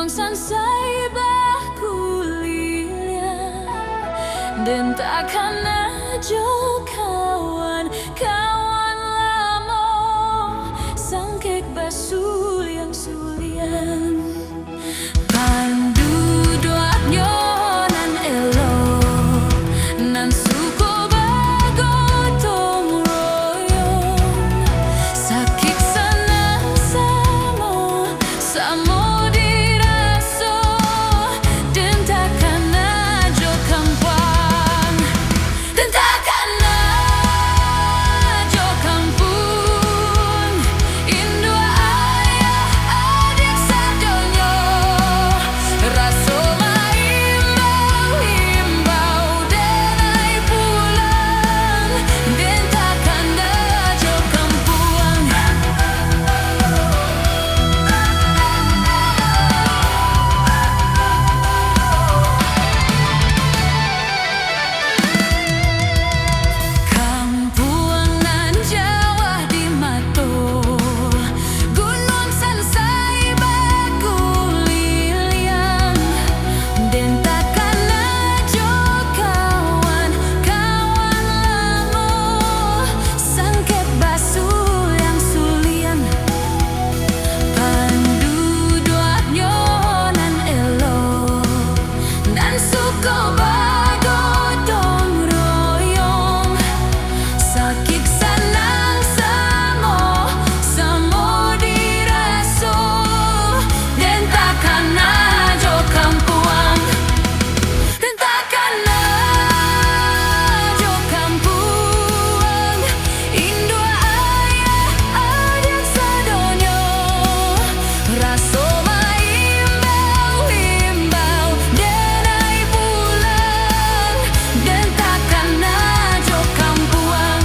Gunung Sansai Bakulilia dan takkan ajo kawan-kawan lamo sangkek basul yang sulian pandu doa nyonan elo nan suko bago tong royong sakik sanang samo diraso dan takkan ajo kampung dan takkan ajo kampung Indo ayah adik sadonyo raso maimbau denai pulang dan takkan ajo kampung Kampuang nan Jawa di Mato Gunung Sansai Bakulian dan takkan ajo kawan-kawan lamo sangkep basul yang sulian pandu doa nyonan elo dan suko bago tong royong sakik sanang samo diraso dan takkan ajo kampuang dan takkan ajo kampuang Indo ayah adik sadonyo raso maimbau denai pulang dan takkan ajo kampuang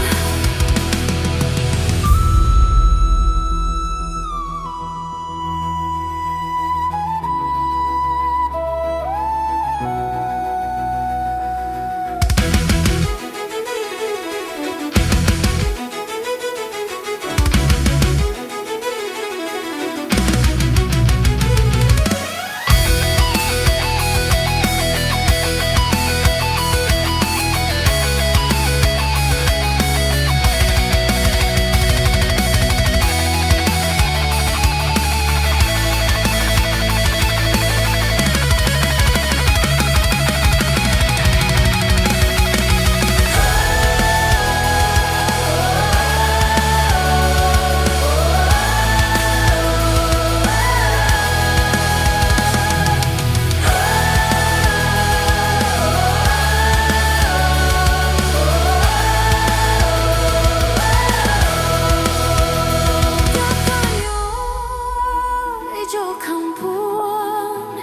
Ijo kampuang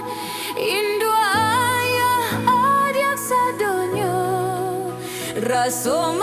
Indo ayah adik sadonyo raso